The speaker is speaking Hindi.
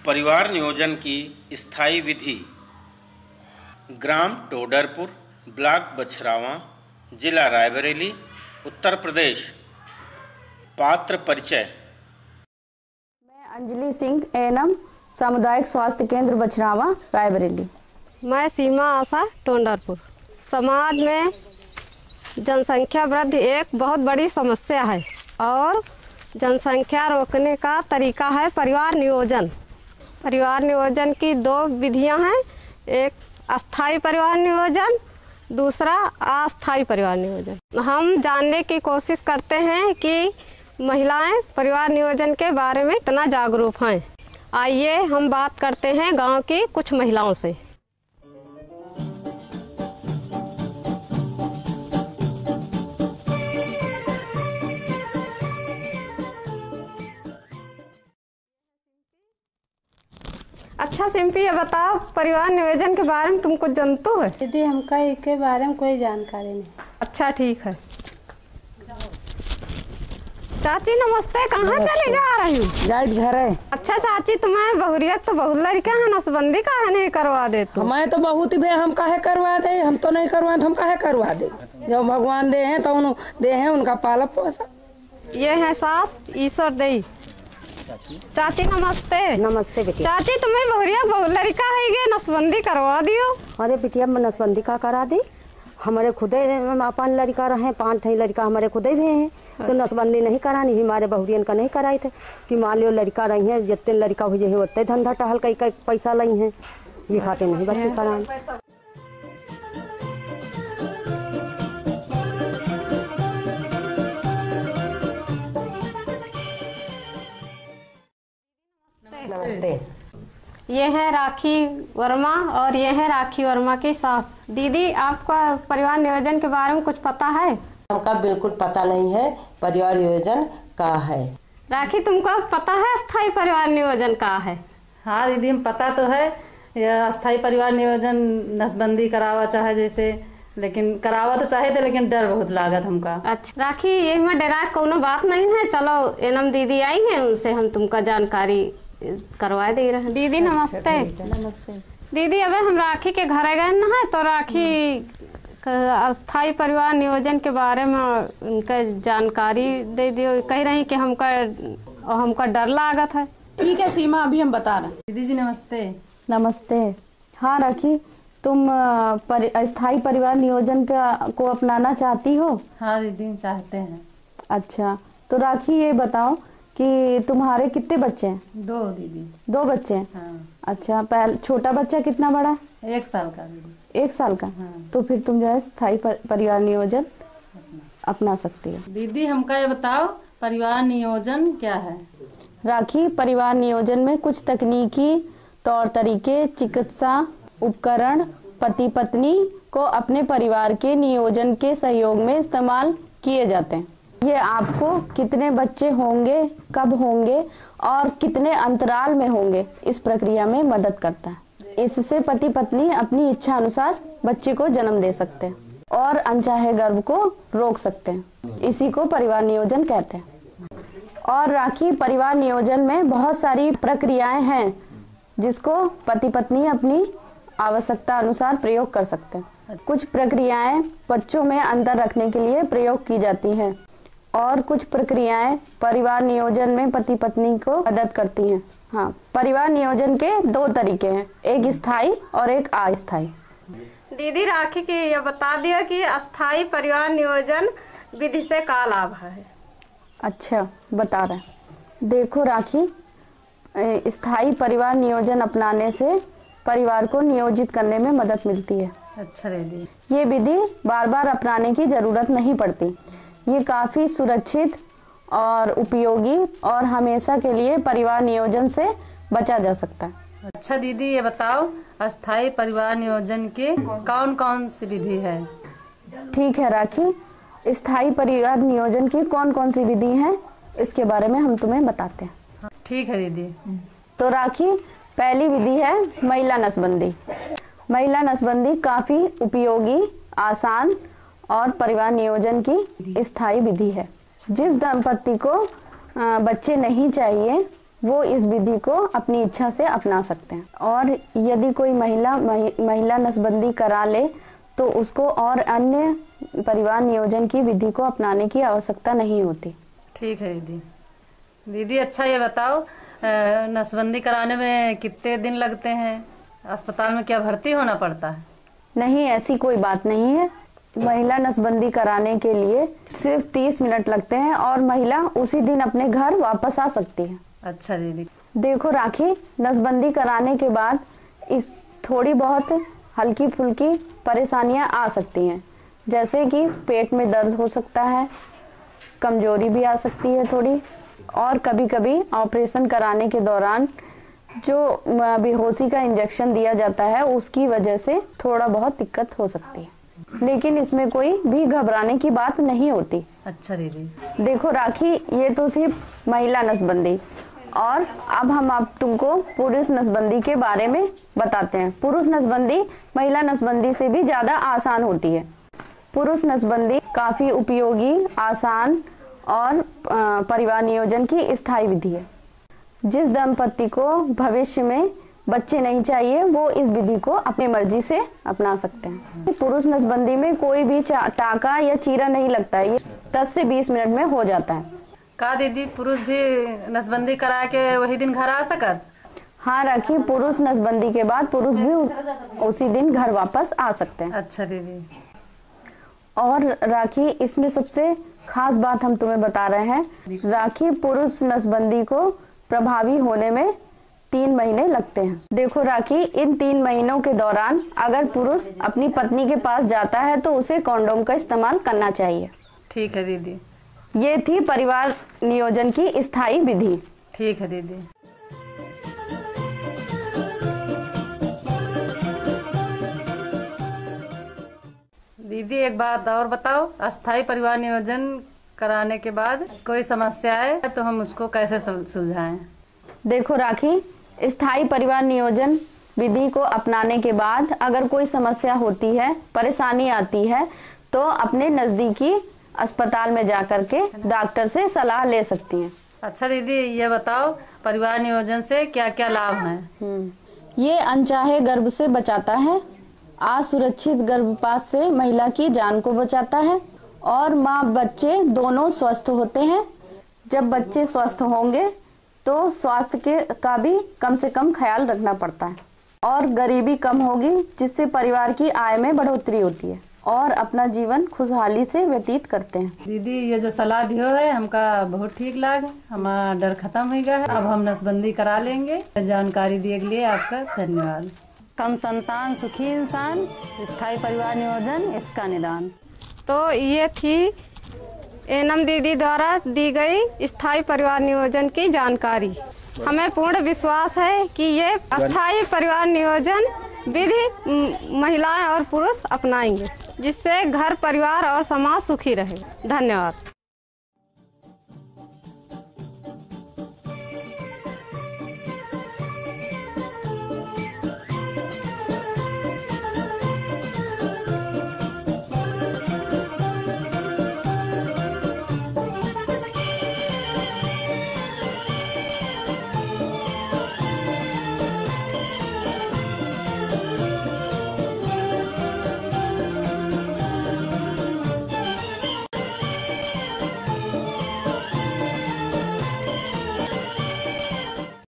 परिवार नियोजन की स्थायी विधि। ग्राम टोडरपुर, ब्लॉक बछरावा, जिला रायबरेली, उत्तर प्रदेश। पात्र परिचय। मैं अंजलि सिंह, एएनएम, सामुदायिक स्वास्थ्य केंद्र बछरावा, रायबरेली। मैं सीमा आशा, टोडरपुर। समाज में जनसंख्या वृद्धि एक बहुत बड़ी समस्या है और जनसंख्या रोकने का तरीका है परिवार नियोजन। परिवार नियोजन की दो विधियां हैं, एक अस्थायी परिवार नियोजन, दूसरा अस्थायी परिवार नियोजन। हम जानने की कोशिश करते हैं कि महिलाएं परिवार नियोजन के बारे में कितना जागरूक हैं। आइए हम बात करते हैं गांव की कुछ महिलाओं से। अच्छा सिंपी, ये बताओ परिवार नियोजन के बारे में तुम कुछ जानते हो? दीदी हमका इसके बारे में कोई जानकारी नहीं। अच्छा ठीक है। चाची नमस्ते, कहाँ चले जा रही हूँ? गाइड घर है। अच्छा चाची, तुम्हें बहुरियत तो बहुत लड़का है, नसबंदी काहे नहीं करवा दे? तो हमें तो बहुत ही हम काहे करवा दे, हम तो नहीं करवा तो हम काहे करवा दे। जो भगवान दे हैं तो उन दे हैं, उनका पाला पोसा। ये है सास ईश्वर दे। चाची नमस्ते। नमस्ते बेटी। चाची तुम्हें बहुरिया बहुत लड़का है, ये नसबंदी करवा दियो। अरे बिटिया नसबंदी का करा दे, हमारे खुदे अपन लड़का रहे, 5 लड़का हमारे खुदे भी हैं, तो नसबंदी नहीं करानी। हमारे बहुरियन का नहीं कराई थे कि मान लियो लड़का रही हैं, जितने लड़का हुए हैं उतने धंधा टहल कई पैसा लाई हैं, ये खाते नहीं बच्चे कराने। नमस्ते। ये है राखी वर्मा और ये है राखी वर्मा की सास। दीदी आपका परिवार नियोजन के बारे में कुछ पता है? हमका बिल्कुल पता नहीं है परिवार नियोजन का है। राखी तुमको पता है अस्थायी परिवार नियोजन का है? हाँ दीदी, हम पता तो है। अस्थायी परिवार नियोजन नसबंदी करावा चाहे जैसे, लेकिन करावा तो चाहे थे लेकिन डर बहुत लागत हमका। अच्छा राखी, ये में डरा कोनो बात नहीं है। चलो एनम दीदी आई है, उनसे हम तुमका जानकारी करवा दे रहे हैं। दीदी नमस्ते। नमस्ते दीदी, अब हम राखी के घर गए ना है, तो राखी अस्थायी परिवार नियोजन के बारे में उनका जानकारी दे दियो। कह रही कि हमका डर लागत है। ठीक है सीमा, अभी हम बता रहे हैं। दीदी जी नमस्ते। नमस्ते। हाँ राखी, तुम अस्थायी परिवार नियोजन को अपनाना चाहती हो? हाँ दीदी चाहते हैं। अच्छा, तो राखी ये बताओ कि तुम्हारे कितने बच्चे हैं? 2 दीदी। 2 बच्चे हैं? हाँ। अच्छा, छोटा बच्चा कितना बड़ा है? 1 साल का दीदी। 1 साल का? हाँ। तो फिर तुम जो है स्थायी परिवार नियोजन अपना सकती हो। दीदी हमका ये बताओ परिवार नियोजन क्या है? राखी, परिवार नियोजन में कुछ तकनीकी तौर तरीके, चिकित्सा उपकरण पति पत्नी को अपने परिवार के नियोजन के सहयोग में इस्तेमाल किए जाते हैं। ये आपको कितने बच्चे होंगे, कब होंगे और कितने अंतराल में होंगे, इस प्रक्रिया में मदद करता है। इससे पति पत्नी अपनी इच्छा अनुसार बच्चे को जन्म दे सकते हैं और अनचाहे गर्भ को रोक सकते हैं। इसी को परिवार नियोजन कहते हैं। और राखी, परिवार नियोजन में बहुत सारी प्रक्रियाएं हैं जिसको पति पत्नी अपनी आवश्यकता अनुसार प्रयोग कर सकते हैं। कुछ प्रक्रियाएं बच्चों में अंतर रखने के लिए प्रयोग की जाती हैं और कुछ प्रक्रियाएं परिवार नियोजन में पति पत्नी को मदद करती हैं। हाँ, परिवार नियोजन के 2 तरीके हैं, एक स्थायी और एक अस्थायी। दीदी राखी की ये बता दिया कि अस्थायी परिवार नियोजन विधि से क्या लाभ है? अच्छा बता रहे हैं। देखो राखी, स्थायी परिवार नियोजन अपनाने से परिवार को नियोजित करने में मदद मिलती है। अच्छा दीदी। ये विधि बार बार अपनाने की जरूरत नहीं पड़ती। ये काफी सुरक्षित और उपयोगी और हमेशा के लिए परिवार नियोजन से बचा जा सकता है। अच्छा दीदी, ये बताओ अस्थायी परिवार नियोजन के कौन कौन सी विधि है? ठीक है राखी, स्थायी परिवार नियोजन की कौन कौन सी विधि है इसके बारे में हम तुम्हें बताते हैं। ठीक है दीदी। तो राखी, पहली विधि है महिला नसबंदी। महिला नसबंदी काफी उपयोगी, आसान और परिवार नियोजन की स्थायी विधि है। जिस दंपति को बच्चे नहीं चाहिए वो इस विधि को अपनी इच्छा से अपना सकते हैं। और यदि कोई महिला नसबंदी करा ले तो उसको और अन्य परिवार नियोजन की विधि को अपनाने की आवश्यकता नहीं होती। ठीक है दीदी, अच्छा ये बताओ, नसबंदी कराने में कितने दिन लगते हैं? अस्पताल में क्या भर्ती होना पड़ता है? नहीं, ऐसी कोई बात नहीं है। महिला नसबंदी कराने के लिए सिर्फ 30 मिनट लगते हैं और महिला उसी दिन अपने घर वापस आ सकती है। अच्छा दीदी। देखो राखी, नसबंदी कराने के बाद इस थोड़ी बहुत हल्की फुल्की परेशानियां आ सकती हैं, जैसे कि पेट में दर्द हो सकता है, कमजोरी भी आ सकती है थोड़ी, और कभी कभी ऑपरेशन कराने के दौरान जो बेहोशी का इंजेक्शन दिया जाता है उसकी वजह से थोड़ा बहुत दिक्कत हो सकती है, लेकिन इसमें कोई भी घबराने की बात नहीं होती। अच्छा दीदी। देखो राखी, ये तो थी महिला नसबंदी, और अब हम तुमको पुरुष नसबंदी के बारे में बताते हैं। पुरुष नसबंदी महिला नसबंदी से भी ज्यादा आसान होती है। पुरुष नसबंदी काफी उपयोगी, आसान और परिवार नियोजन की स्थायी विधि है। जिस दंपति को भविष्य में बच्चे नहीं चाहिए वो इस विधि को अपनी मर्जी से अपना सकते हैं। पुरुष नसबंदी में कोई भी टाका या चीरा नहीं लगता है, ये 10 से 20 मिनट में हो जाता है। का दीदी, पुरुष भी नसबंदी करा के वही दिन घर आ सकत? हाँ राखी, पुरुष नसबंदी के बाद पुरुष भी उसी दिन घर वापस आ सकते हैं। अच्छा दीदी। और राखी, इसमें सबसे खास बात हम तुम्हें बता रहे हैं, राखी पुरुष नसबंदी को प्रभावी होने में 3 महीने लगते हैं। देखो राखी, इन 3 महीनों के दौरान अगर पुरुष अपनी पत्नी के पास जाता है तो उसे कॉन्डोम का इस्तेमाल करना चाहिए। ठीक है दीदी। ये थी परिवार नियोजन की स्थायी विधि। ठीक है दीदी। दीदी एक बात और बताओ, अस्थायी परिवार नियोजन कराने के बाद कोई समस्या है तो हम उसको कैसे सुलझाएं? देखो राखी, स्थायी परिवार नियोजन विधि को अपनाने के बाद अगर कोई समस्या होती है, परेशानी आती है, तो अपने नजदीकी अस्पताल में जाकर के डॉक्टर से सलाह ले सकती हैं। अच्छा दीदी, ये बताओ परिवार नियोजन से क्या क्या लाभ हैं? ये अनचाहे गर्भ से बचाता है, असुरक्षित गर्भपात से महिला की जान को बचाता है, और माँ बच्चे दोनों स्वस्थ होते हैं। जब बच्चे स्वस्थ होंगे तो स्वास्थ्य का भी कम से कम ख्याल रखना पड़ता है, और गरीबी कम होगी, जिससे परिवार की आय में बढ़ोतरी होती है और अपना जीवन खुशहाली से व्यतीत करते हैं। दीदी, ये जो सलाह दियो है हमका बहुत ठीक लगा, हमारा डर खत्म हो गया है। अब हम नसबंदी करा लेंगे। जानकारी दिए के लिए आपका धन्यवाद। कम संतान सुखी इंसान, स्थायी परिवार नियोजन, इसका निदान। तो ये थी एनम दीदी द्वारा दी गई स्थायी परिवार नियोजन की जानकारी। हमें पूर्ण विश्वास है कि ये अस्थायी परिवार नियोजन विधि महिलाएं और पुरुष अपनाएंगे, जिससे घर, परिवार और समाज सुखी रहे। धन्यवाद।